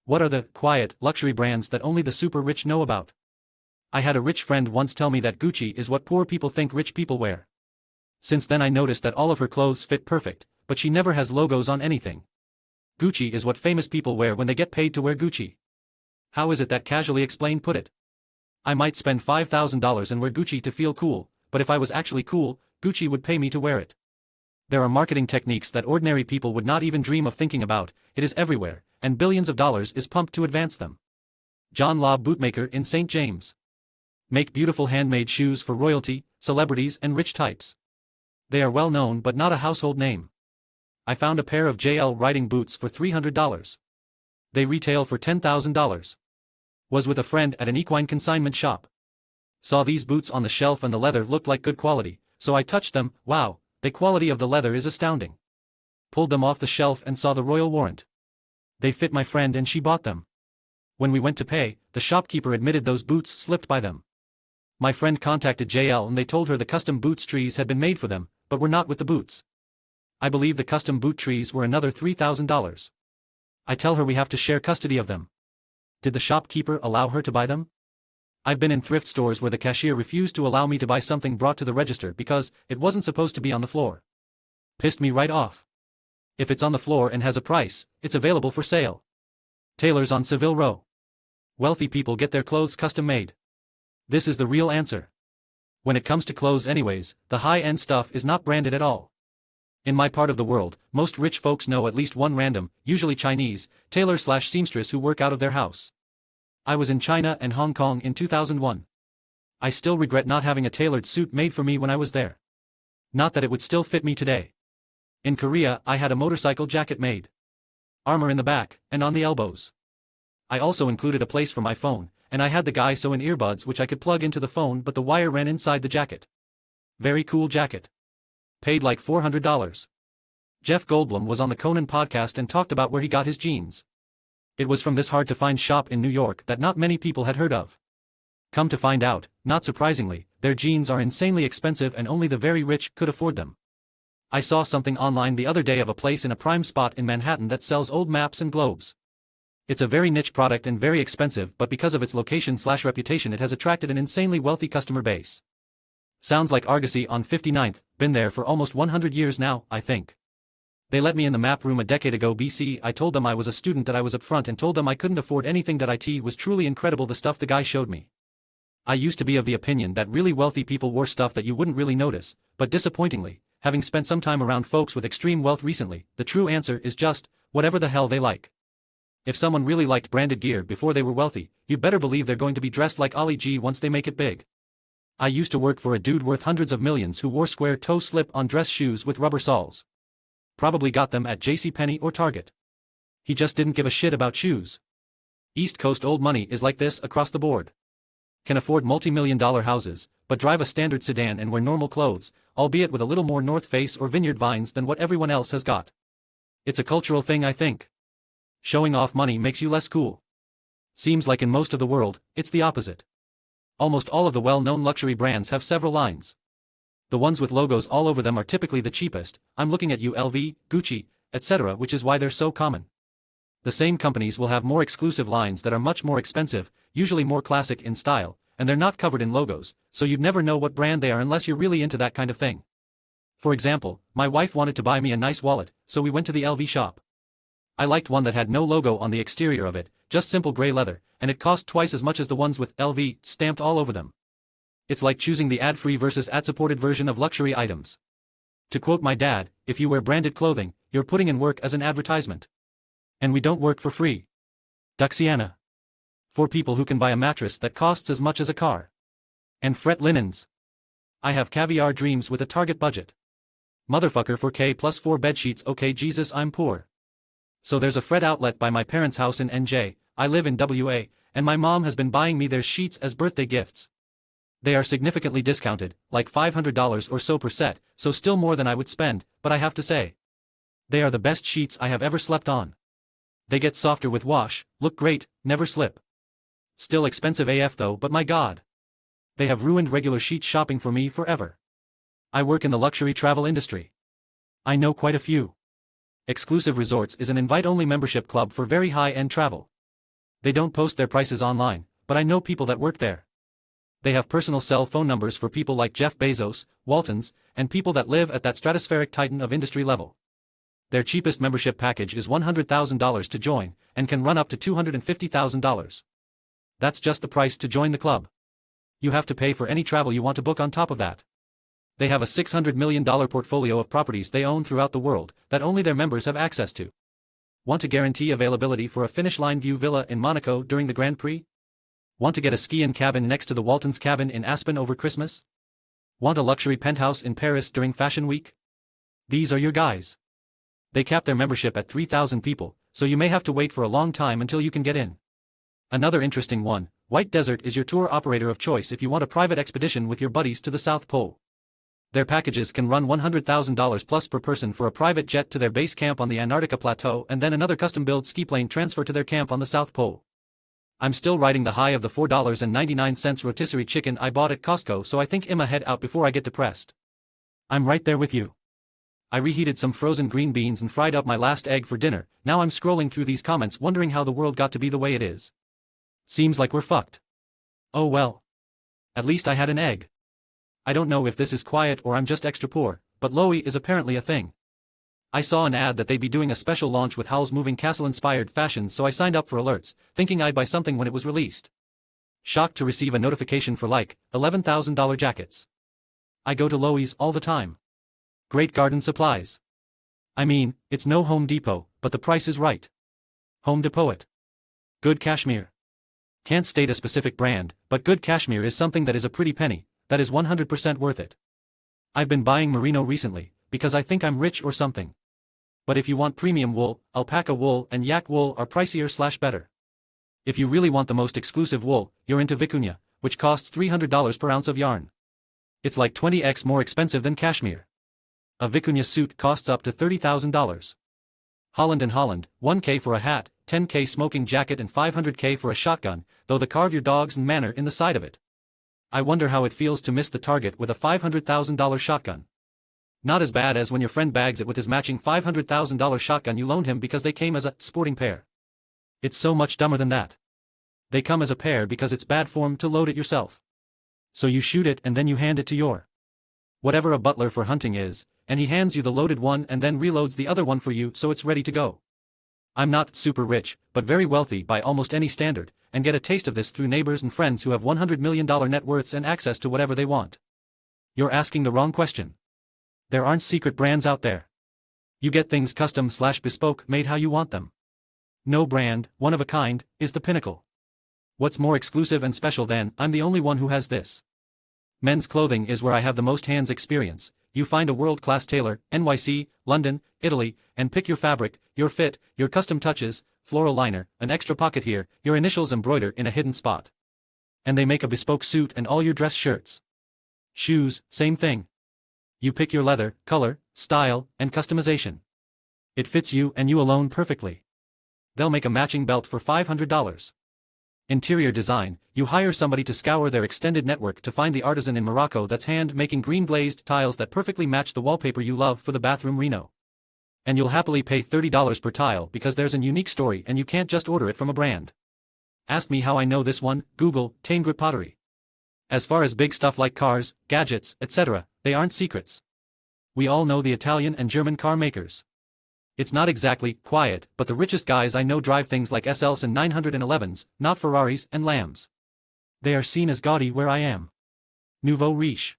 What are the quiet luxury brands that only the super rich know about? I had a rich friend once tell me that Gucci is what poor people think rich people wear. Since then I noticed that all of her clothes fit perfect, but she never has logos on anything. Gucci is what famous people wear when they get paid to wear Gucci. How is it that casually explained put it? I might spend $5,000 and wear Gucci to feel cool, but if I was actually cool, Gucci would pay me to wear it. There are marketing techniques that ordinary people would not even dream of thinking about. It is everywhere, and billions of dollars is pumped to advance them. John Law Bootmaker in St. James. Make beautiful handmade shoes for royalty, celebrities and rich types. They are well known but not a household name. I found a pair of JL riding boots for $300. They retail for $10,000. Was with a friend at an equine consignment shop. Saw these boots on the shelf and the leather looked like good quality, so I touched them. Wow, the quality of the leather is astounding. Pulled them off the shelf and saw the royal warrant. They fit my friend and she bought them. When we went to pay, the shopkeeper admitted those boots slipped by them. My friend contacted JL and they told her the custom boots trees had been made for them, but were not with the boots. I believe the custom boot trees were another $3,000. I tell her we have to share custody of them. Did the shopkeeper allow her to buy them? I've been in thrift stores where the cashier refused to allow me to buy something brought to the register because it wasn't supposed to be on the floor. Pissed me right off. If it's on the floor and has a price, it's available for sale. Tailors on Seville Row. Wealthy people get their clothes custom made. This is the real answer. When it comes to clothes anyways, the high-end stuff is not branded at all. In my part of the world, most rich folks know at least one random, usually Chinese, tailor/seamstress who work out of their house. I was in China and Hong Kong in 2001. I still regret not having a tailored suit made for me when I was there. Not that it would still fit me today. In Korea, I had a motorcycle jacket made. Armor in the back, and on the elbows. I also included a place for my phone, and I had the guy sew in earbuds which I could plug into the phone but the wire ran inside the jacket. Very cool jacket. Paid like $400. Jeff Goldblum was on the Conan podcast and talked about where he got his jeans. It was from this hard-to-find shop in New York that not many people had heard of. Come to find out, not surprisingly, their jeans are insanely expensive and only the very rich could afford them. I saw something online the other day of a place in a prime spot in Manhattan that sells old maps and globes. It's a very niche product and very expensive, but because of its location/reputation it has attracted an insanely wealthy customer base. Sounds like Argosy on 59th, been there for almost 100 years now, I think. They let me in the map room a decade ago BC. I told them I was a student, that I was upfront and told them I couldn't afford anything, that it was truly incredible the stuff the guy showed me. I used to be of the opinion that really wealthy people wore stuff that you wouldn't really notice, but disappointingly, having spent some time around folks with extreme wealth recently, the true answer is just, whatever the hell they like. If someone really liked branded gear before they were wealthy, you'd better believe they're going to be dressed like Ali G once they make it big. I used to work for a dude worth hundreds of millions who wore square-toe slip-on dress shoes with rubber soles. Probably got them at JCPenney or Target. He just didn't give a shit about shoes. East Coast old money is like this across the board. Can afford multi-million-dollar houses, but drive a standard sedan and wear normal clothes, albeit with a little more North Face or Vineyard Vines than what everyone else has got. It's a cultural thing, I think. Showing off money makes you less cool. Seems like in most of the world, it's the opposite. Almost all of the well-known luxury brands have several lines. The ones with logos all over them are typically the cheapest. I'm looking at you, LV, Gucci, etc., which is why they're so common. The same companies will have more exclusive lines that are much more expensive, usually more classic in style, and they're not covered in logos, so you'd never know what brand they are unless you're really into that kind of thing. For example, my wife wanted to buy me a nice wallet, so we went to the LV shop. I liked one that had no logo on the exterior of it, just simple gray leather, and it cost twice as much as the ones with LV stamped all over them. It's like choosing the ad-free versus ad-supported version of luxury items. To quote my dad, if you wear branded clothing, you're putting in work as an advertisement. And we don't work for free. Duxiana. For people who can buy a mattress that costs as much as a car. And fret linens. I have caviar dreams with a Target budget. Motherfucker, 4K plus 4 bedsheets. Okay, Jesus, I'm poor. So there's a Fred outlet by my parents' house in NJ, I live in WA, and my mom has been buying me their sheets as birthday gifts. They are significantly discounted, like $500 or so per set, so still more than I would spend, but I have to say, they are the best sheets I have ever slept on. They get softer with wash, look great, never slip. Still expensive AF though, but my god. They have ruined regular sheet shopping for me forever. I work in the luxury travel industry. I know quite a few. Exclusive Resorts is an invite-only membership club for very high-end travel. They don't post their prices online, but I know people that work there. They have personal cell phone numbers for people like Jeff Bezos, Waltons, and people that live at that stratospheric titan of industry level. Their cheapest membership package is $100,000 to join, and can run up to $250,000. That's just the price to join the club. You have to pay for any travel you want to book on top of that. They have a $600 million portfolio of properties they own throughout the world, that only their members have access to. Want to guarantee availability for a finish line view villa in Monaco during the Grand Prix? Want to get a ski-in cabin next to the Waltons cabin in Aspen over Christmas? Want a luxury penthouse in Paris during Fashion Week? These are your guys. They cap their membership at 3,000 people, so you may have to wait for a long time until you can get in. Another interesting one, White Desert is your tour operator of choice if you want a private expedition with your buddies to the South Pole. Their packages can run $100,000 plus per person for a private jet to their base camp on the Antarctica Plateau and then another custom-built ski plane transfer to their camp on the South Pole. I'm still riding the high of the $4.99 rotisserie chicken I bought at Costco, so I think I'ma head out before I get depressed. I'm right there with you. I reheated some frozen green beans and fried up my last egg for dinner. Now I'm scrolling through these comments wondering how the world got to be the way it is. Seems like we're fucked. Oh well. At least I had an egg. I don't know if this is quiet or I'm just extra poor, but Lowy is apparently a thing. I saw an ad that they'd be doing a special launch with Howl's moving castle-inspired fashions, so I signed up for alerts, thinking I'd buy something when it was released. Shocked to receive a notification for like $11,000 jackets. I go to Lowy's all the time. Great garden supplies. I mean, it's no Home Depot, but the price is right. Home Depot it. Good cashmere. Can't state a specific brand, but good cashmere is something that is a pretty penny, that is 100% worth it. I've been buying merino recently, because I think I'm rich or something. But if you want premium wool, alpaca wool and yak wool are pricier/better. If you really want the most exclusive wool, you're into vicuña, which costs $300 per ounce of yarn. It's like 20x more expensive than cashmere. A vicuña suit costs up to $30,000. Holland & Holland, $1K for a hat, $10K smoking jacket and $500K for a shotgun, though the carve your dogs and manor in the side of it. I wonder how it feels to miss the target with a $500,000 shotgun. Not as bad as when your friend bags it with his matching $500,000 shotgun you loaned him because they came as a sporting pair. It's so much dumber than that. They come as a pair because it's bad form to load it yourself. So you shoot it and then you hand it to your whatever a butler for hunting is, and he hands you the loaded one and then reloads the other one for you so it's ready to go. I'm not super rich, but very wealthy by almost any standard, and get a taste of this through neighbors and friends who have $100 million net worths and access to whatever they want. You're asking the wrong question. There aren't secret brands out there. You get things custom/bespoke made how you want them. No brand, one of a kind, is the pinnacle. What's more exclusive and special than, I'm the only one who has this? Men's clothing is where I have the most hands experience. You find a world-class tailor, NYC, London, Italy, and pick your fabric, your fit, your custom touches, floral liner, an extra pocket here, your initials embroider in a hidden spot. And they make a bespoke suit and all your dress shirts. Shoes, same thing. You pick your leather, color, style, and customization. It fits you and you alone perfectly. They'll make a matching belt for $500. Interior design, you hire somebody to scour their extended network to find the artisan in Morocco that's hand-making green glazed tiles that perfectly match the wallpaper you love for the bathroom reno. And you'll happily pay $30 per tile because there's a unique story and you can't just order it from a brand. Ask me how I know this one, Google, Taingrip Pottery. As far as big stuff like cars, gadgets, etc., they aren't secrets. We all know the Italian and German car makers. It's not exactly quiet, but the richest guys I know drive things like SLs and 911s, not Ferraris and Lambs. They are seen as gaudy where I am. Nouveau riche.